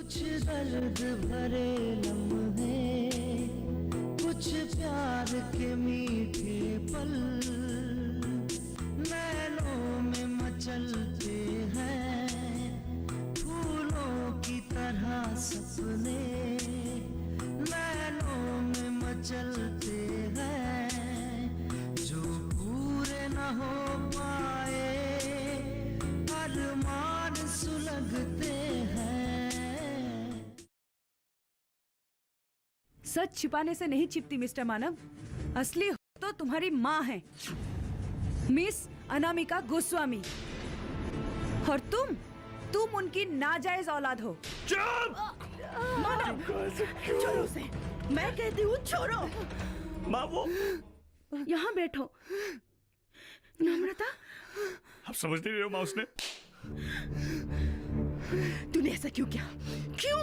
कुछ दर्द भरे लम्हे, कुछ प्यार के मीठे पल नैनों में मचलते हैं, फूलों की तरह सपने नैनों में मचलते हैं, जो पूरे न हो पाए अरमान सुलगते हैं। सच छिपाने से नहीं छिपती मिस्टर मानव, असली तो तुम्हारी माँ है, मिस अनामिका गोस्वामी, और तुम उनकी नाजायज औलाद हो। मानव, छोड़ो उसे, मैं कहती हूँ छोड़ो। माँ वो यहाँ बैठो। नम्रता, आप समझ नहीं रहे हो माँ, उसने तूने ऐसा क्यों किया? क्यों?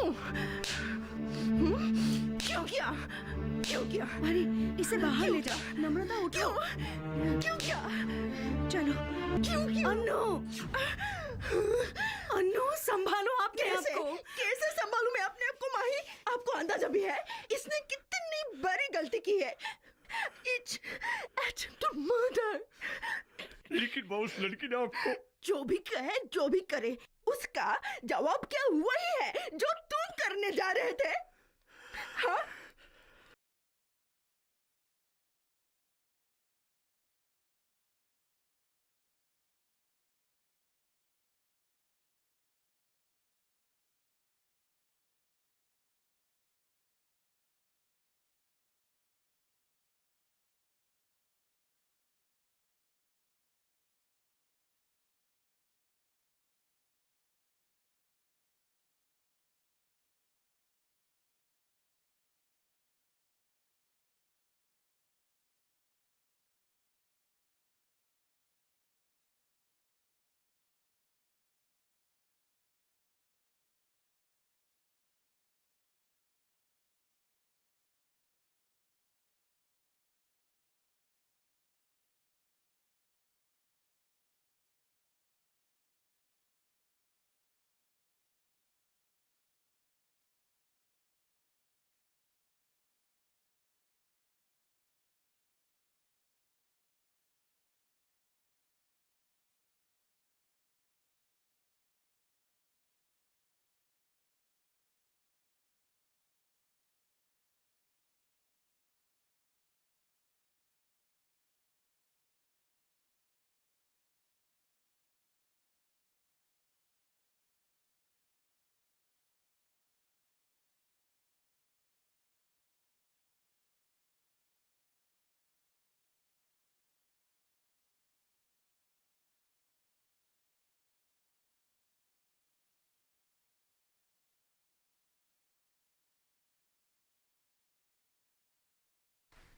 क्यों किया? क्यों किया? अरे इसे बाहर ले जाओ। नम्रता उठो। क्यों किया? चलो। क्यों? अन्नू संभालो अपने आप को। कैसे संभालूं मैं अपने आप को माही? आपको अंदाजा भी है इसने कितनी बड़ी गलती की है? It's attempt to murder. लेकिन माँ उस लड़की ने आपको जो भी कहे, जो भी करे, उसका जवाब क्या वही है जो तुम करने जा रहे थे। हाँ?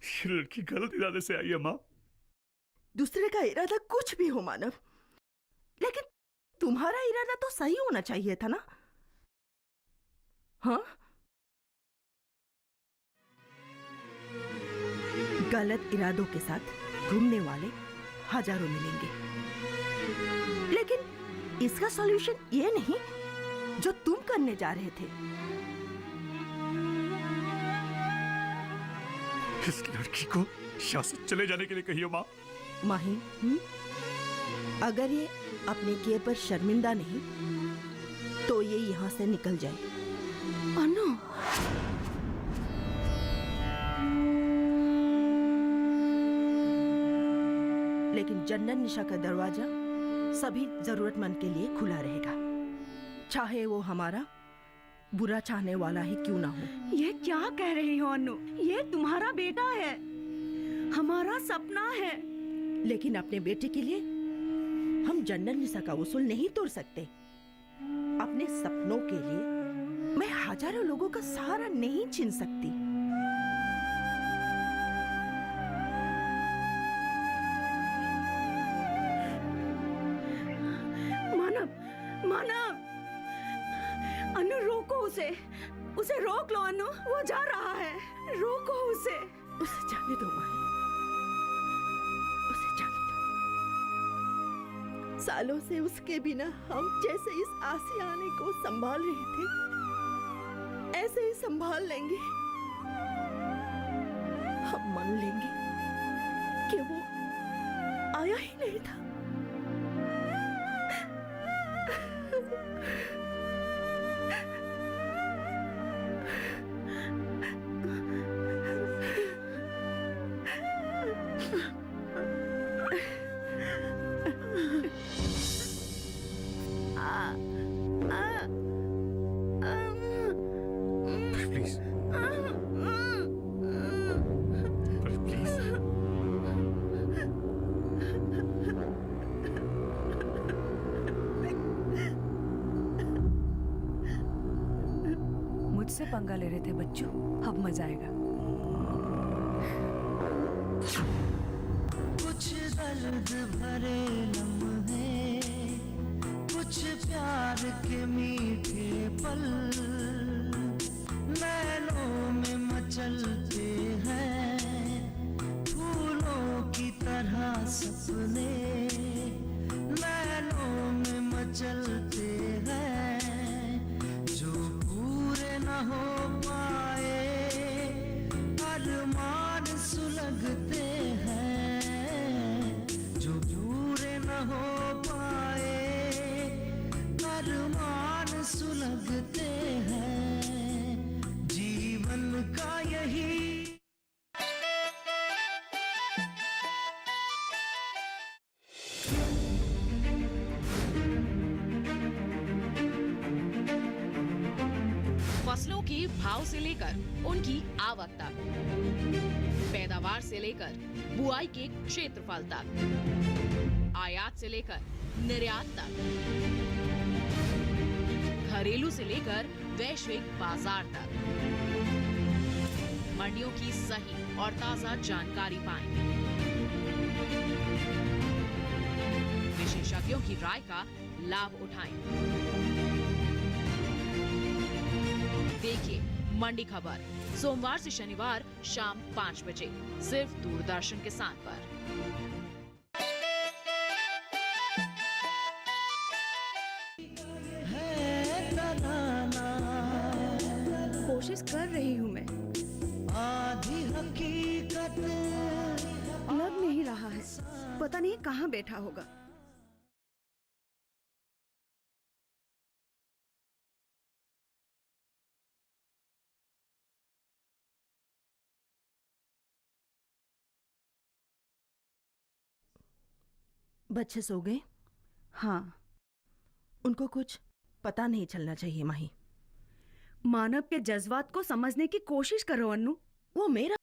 ये लड़की गलत इरादे से आई है माँ। दूसरे का इरादा कुछ भी हो मानव, लेकिन तुम्हारा इरादा तो सही होना चाहिए था ना? हाँ? गलत इरादों के साथ घूमने वाले हजारों मिलेंगे, लेकिन इसका सॉल्यूशन ये नहीं जो तुम करने जा रहे थे। इस लड़की को यहाँ से चले जाने के लिए कहिए माँ। माही, अगर ये अपने किए पर शर्मिंदा नहीं तो ये यहाँ से निकल जाए। अन्नू, लेकिन जन्नत निशा का दरवाजा सभी जरूरतमंद के लिए खुला रहेगा, चाहे वो हमारा बुरा चाहने वाला ही क्यों ना हो। ये क्या कह रही हो अन्नू? ये तुम्हारा बेटा है, हमारा सपना है। लेकिन अपने बेटे के लिए हम जन्नत निशा का उसूल नहीं तोड़ सकते। अपने सपनों के लिए मैं हजारों लोगों का सहारा नहीं छीन सकती। मानव, अन्नू रोको उसे रोक लो अन्नू, वो जा रहा है, रोको उसे जाने दो माही, उसे जाने दो। सालों से उसके बिना हम जैसे इस आसियाने को संभाल रहे थे, ऐसे ही संभाल लेंगे। हम मान लेंगे कि वो आया ही नहीं था। प्लीज प्लीज मुझसे पंगा ले रहे थे बच्चों, अब मजा आएगा। कुछ दर्द भरे लम्हे, कुछ प्यार के मीठे पल, नैनों में मचलते हैं फूलों की तरह सपने, नैनों में मचलते हैं जो पूरे न हो पाए, अरमान सुलगते हैं जो पूरे न हो पाए, अरमान सुलगते हैं जीवन का यही। फसलों के भाव से लेकर उनकी आवक तक, पैदावार से लेकर बुआई के क्षेत्रफल तक, आयात से लेकर निर्यात तक, घरेलू से लेकर वैश्विक बाजार तक, मंडियों की सही और ताजा जानकारी पाएं। विशेषज्ञों की राय का लाभ उठाएं। देखिए मंडी खबर सोमवार से शनिवार शाम 5 बजे सिर्फ दूरदर्शन किसान पर। कोशिश कर रही हूँ मैं, आधी हकीकत लग नहीं रहा है, पता नहीं कहाँ बैठा होगा। बच्चे सो गए? हाँ, उनको कुछ पता नहीं चलना चाहिए माही। मानव के जज्बात को समझने की कोशिश करो अन्नू। वो मेरा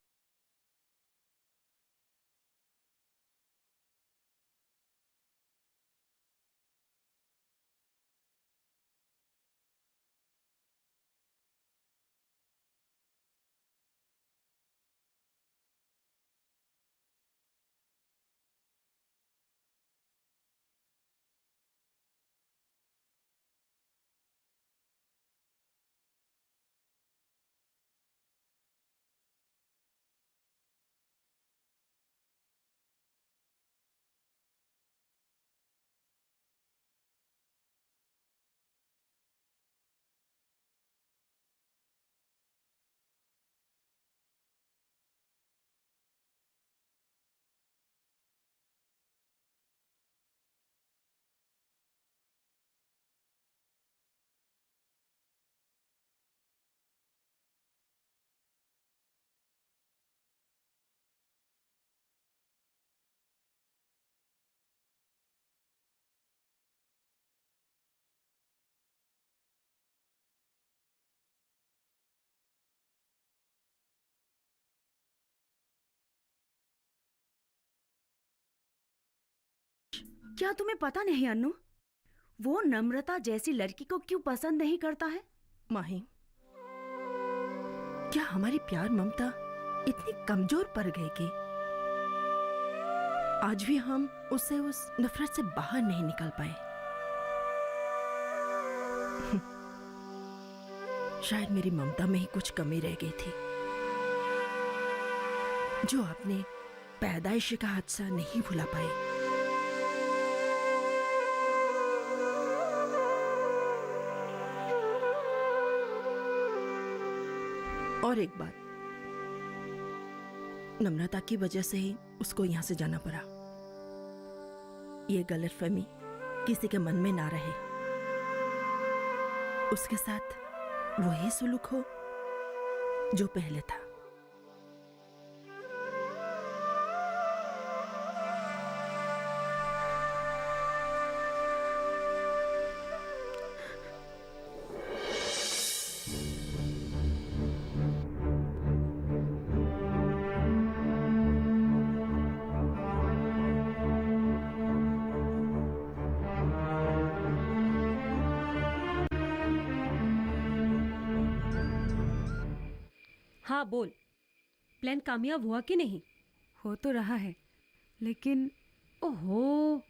क्या तुम्हें पता नहीं अन्नू, वो नम्रता जैसी लड़की को क्यों पसंद नहीं करता है? माही, क्या हमारी प्यार ममता इतनी कमजोर पड़ गई कि आज भी हम उससे उस नफरत से बाहर नहीं निकल पाए? शायद मेरी ममता में ही कुछ कमी रह गई थी, जो आपने पैदाइश का हादसा नहीं भुला पाए। और एक बात, नम्रता की वजह से ही उसको यहां से जाना पड़ा। ये गलतफहमी किसी के मन में ना रहे, उसके साथ वही सुलूक हो जो पहले था। हाँ बोल, प्लान कामयाब हुआ कि नहीं? हो तो रहा है, लेकिन ओहो,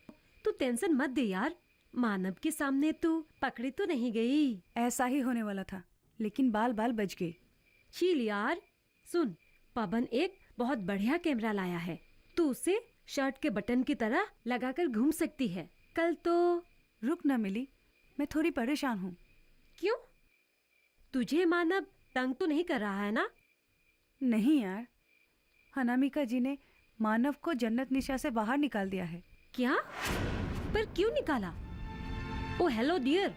तू टेंशन मत दे यार। मानव के सामने तू पकड़ी तो नहीं गई। ऐसा ही होने वाला था, लेकिन बाल बाल बच गए। चील यार, सुन, पवन एक बहुत बढ़िया कैमरा लाया है। तू उसे शर्ट के बटन की तरह लगाकर घूम सकती है। कल तो रुक ना मिली, मैं थोड़ी परेशान हूँ। क्यों? तुझे मानव तंग तो नहीं कर रहा है ना? नहीं यार, अनामिका जी ने मानव को जन्नत निशा से बाहर निकाल दिया है। क्या? पर क्यों निकाला? ओ हेलो डियर,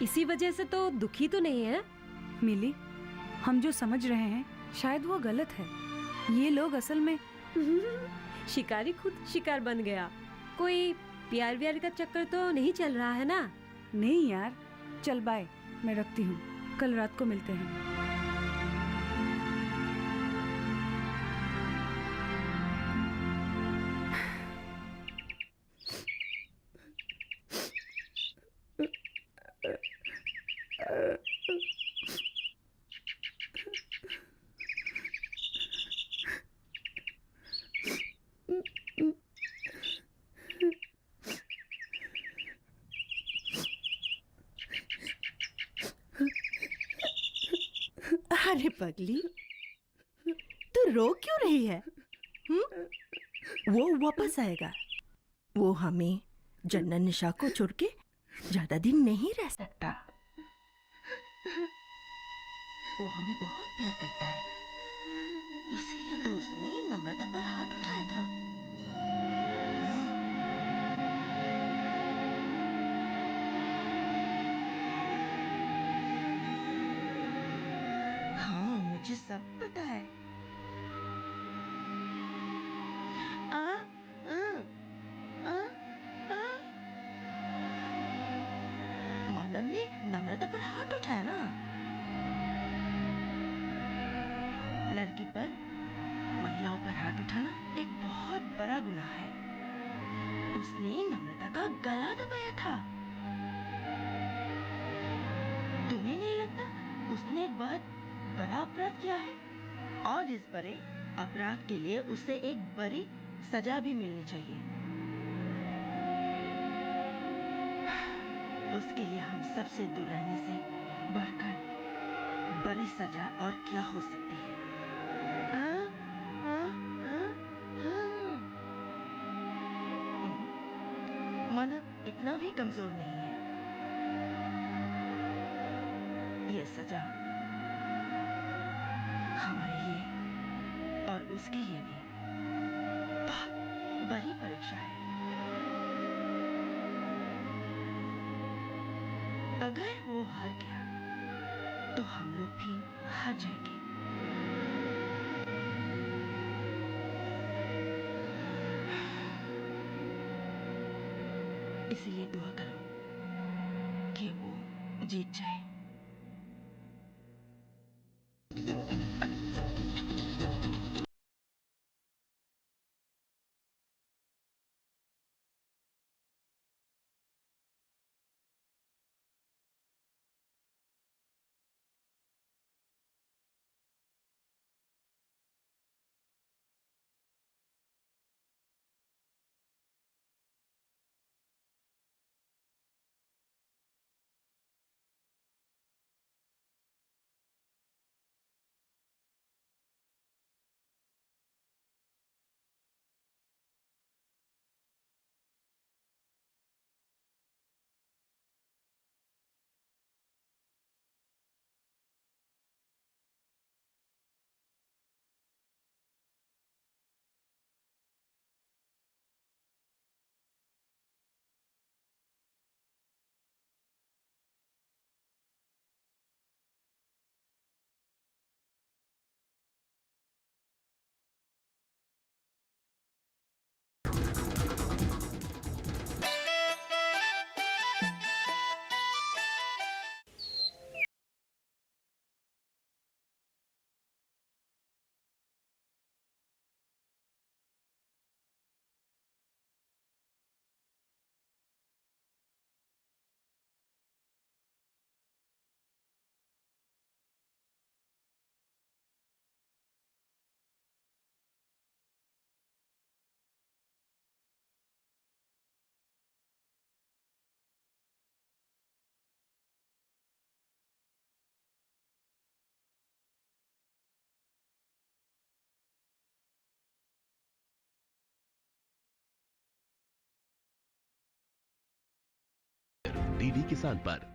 इसी वजह से तो दुखी तो नहीं है? मिली, हम जो समझ रहे हैं शायद वो गलत है। ये लोग असल में शिकारी खुद शिकार बन गया। कोई प्यार व्यार का चक्कर तो नहीं चल रहा है ना? नहीं यार। चल बाय, मैं रखती हूँ, कल रात को मिलते हैं। अरे पगली, तू रो क्यों रही है? वो वापस आएगा। वो हमें जन्नत निशा को छोड़ के ज्यादा दिन नहीं रह सकता। वो हमें बहुत प्यार करता है, इसीलिए तो उसने नम्रता पर हाथ उठाया था। हाँ, मुझे सब पता है। आ, आ, आ, आ। मानव ने नम्रता पर हाथ उठाया ना। लड़की पर, महिलाओं पर हाथ उठाना एक बहुत बड़ा गुनाह है। उसने नम्रता का गला दबाया था। तुम्हें नहीं लगता उसने एक बहुत बड़ा अपराध किया है? और इस बड़े अपराध के लिए उसे एक बड़ी सजा भी मिलनी चाहिए। उसके लिए हम सबसे दूर रहने से बढ़कर बड़ी सजा और क्या हो सकती है? हाँ, हाँ, हाँ, हाँ। मानव इतना भी कमजोर नहीं है। ये सजा हमारे लिए और उसके लिए भी बहुत बड़ी परीक्षा है। अगर वो हार गया तो हम लोग भी हार जाएंगे। इसीलिए दुआ करो कि वो जीत जाए। डीडी किसान पर।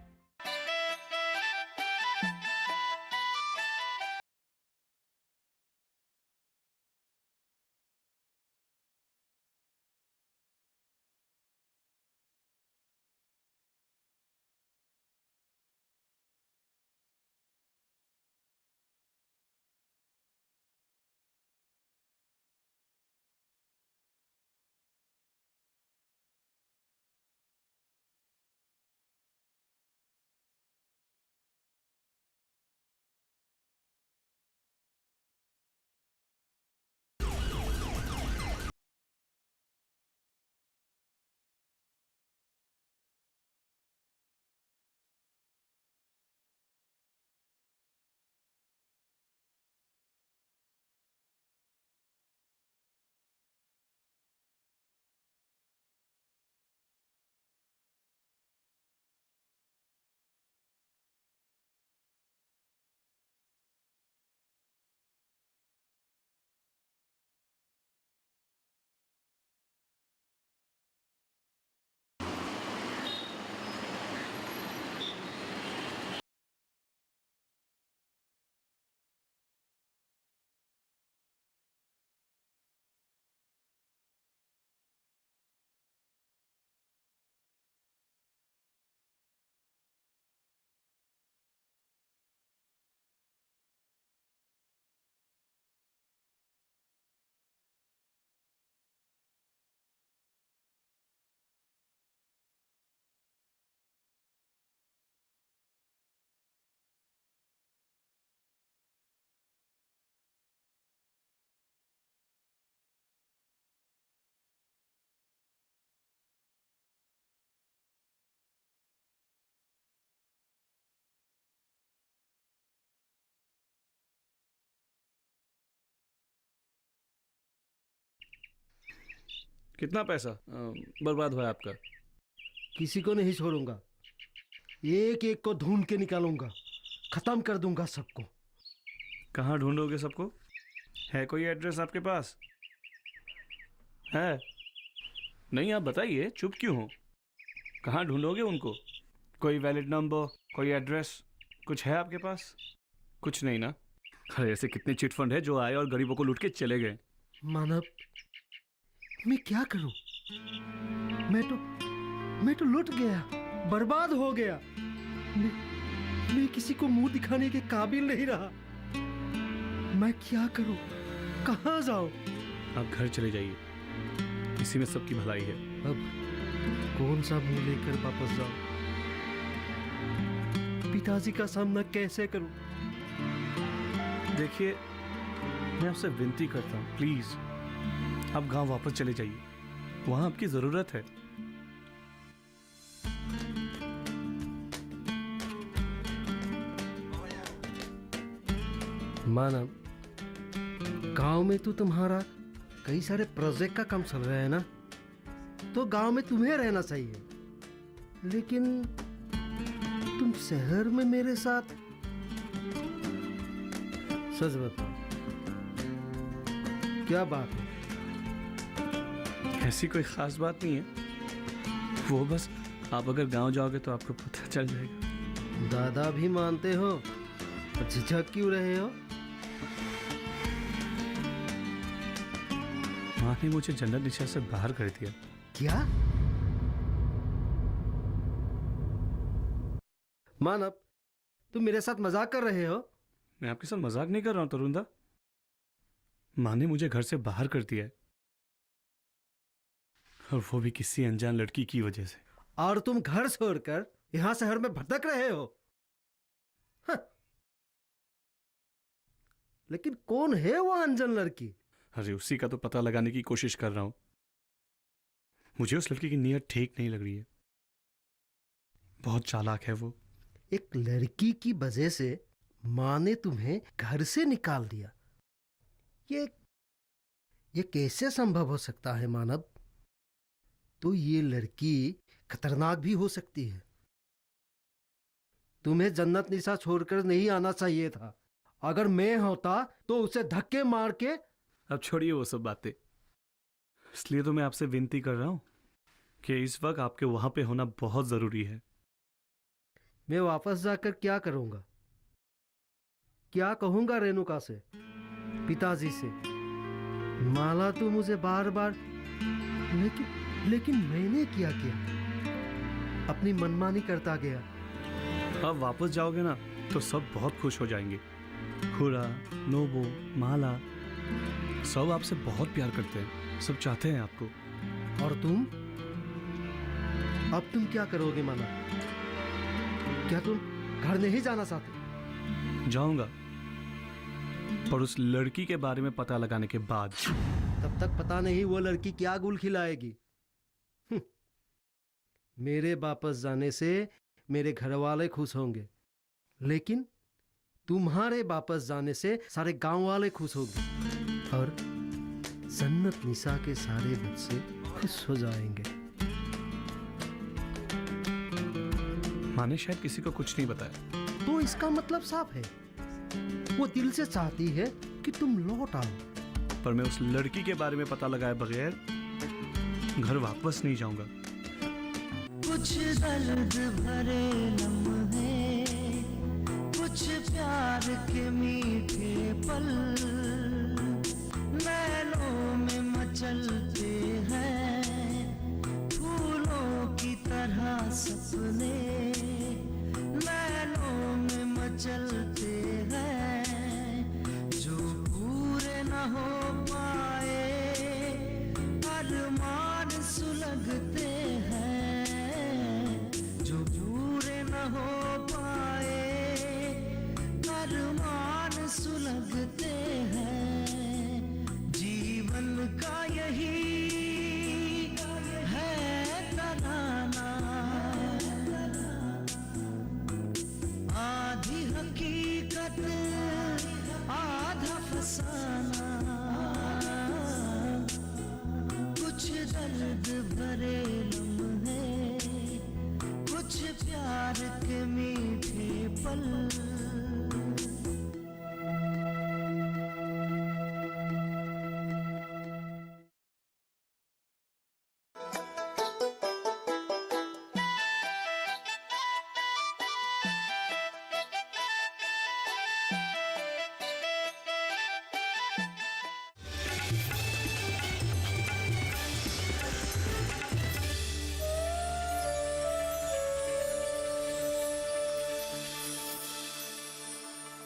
कितना पैसा बर्बाद हुआ आपका? किसी को नहीं छोड़ूंगा, एक एक को ढूंढ के निकालूंगा, खत्म कर दूंगा सबको। कहाँ ढूंढोगे सबको? है कोई एड्रेस आपके पास? है? नहीं, आप बताइए, चुप क्यों हो? कहाँ ढूंढोगे उनको? कोई वैलिड नंबर, कोई एड्रेस, कुछ है आपके पास? कुछ नहीं ना? अरे ऐसे कितने चिट फंड है जो आए और गरीबों को लूट के चले गए। मानव, मैं क्या करूं? मैं तो लुट गया, बर्बाद हो गया। मैं किसी को मुंह दिखाने के काबिल नहीं रहा। मैं क्या करूं? कहां जाऊं? आप घर चले जाइए, इसी में सबकी भलाई है। अब कौन सा मुंह लेकर वापस जाऊं? पिताजी का सामना कैसे करूं? देखिए, मैं आपसे विनती करता हूँ, प्लीज आप गांव वापस चले जाइए, वहां आपकी जरूरत है। मानव, गांव में तो तुम्हारा कई सारे प्रोजेक्ट का काम चल रहा है ना, तो गांव में तुम्हें रहना चाहिए। लेकिन तुम शहर में मेरे साथ, सच बताओ क्या बात है? ऐसी कोई खास बात नहीं है, वो बस आप अगर गांव जाओगे तो आपको पता चल जाएगा। दादा भी मानते हो, तो झिझक क्यों रहे हो? माँ ने मुझे जन्नत निशा से बाहर कर दिया। क्या? मानव, तुम मेरे साथ मजाक कर रहे हो? मैं आपके साथ मजाक नहीं कर रहा हूं तरुणदा, माँ ने मुझे घर से बाहर कर दिया है, और वो भी किसी अनजान लड़की की वजह से। और तुम घर छोड़कर यहां शहर में भटक रहे हो? हाँ। लेकिन कौन है वो अनजान लड़की? अरे उसी का तो पता लगाने की कोशिश कर रहा हूं। मुझे उस लड़की की नीयत ठीक नहीं लग रही है, बहुत चालाक है वो। एक लड़की की वजह से माँ ने तुम्हें घर से निकाल दिया, ये कैसे संभव हो सकता है मानव? तो ये लड़की खतरनाक भी हो सकती है। तुम्हें जन्नत निशा छोड़कर नहीं आना चाहिए था। अगर मैं होता तो उसे धक्के मार के। अब छोड़िए वो सब बातें, इसलिए तो मैं आपसे विनती कर रहा हूं कि इस वक्त आपके वहां पे होना बहुत जरूरी है। मैं वापस जाकर क्या करूंगा? क्या कहूंगा रेणुका से, पिताजी से? माला तो मुझे बार बार लेकिन मैंने क्या किया? अपनी मनमानी करता गया। अब वापस जाओगे ना तो सब बहुत खुश हो जाएंगे। खुरा, नोबो, माला सब आपसे बहुत प्यार करते हैं, सब चाहते हैं आपको। और तुम? अब तुम क्या करोगे माला? क्या तुम घर नहीं जाना चाहते? जाऊंगा, पर उस लड़की के बारे में पता लगाने के बाद। तब तक पता नहीं वो लड़की क्या गुल खिलाएगी। मेरे वापस जाने से मेरे घर वाले खुश होंगे, लेकिन तुम्हारे वापस जाने से सारे गांव वाले खुश होंगे और जन्नत निसा के सारे बच्चे खुश हो जाएंगे। माँ ने शायद किसी को कुछ नहीं बताया। तो इसका मतलब साफ है, वो दिल से चाहती है कि तुम लौट आओ। पर मैं उस लड़की के बारे में पता लगाए बगैर घर वापस नहीं जाऊंगा। कुछ दर्द भरे लम्हे, कुछ प्यार के मीठे पल नैनों में मचलते हैं, फूलों की तरह सपने नैनों में मचलते हैं, जो पूरे न हो पाए अरमान सुलगते हैं, जो पूरे न हो पाए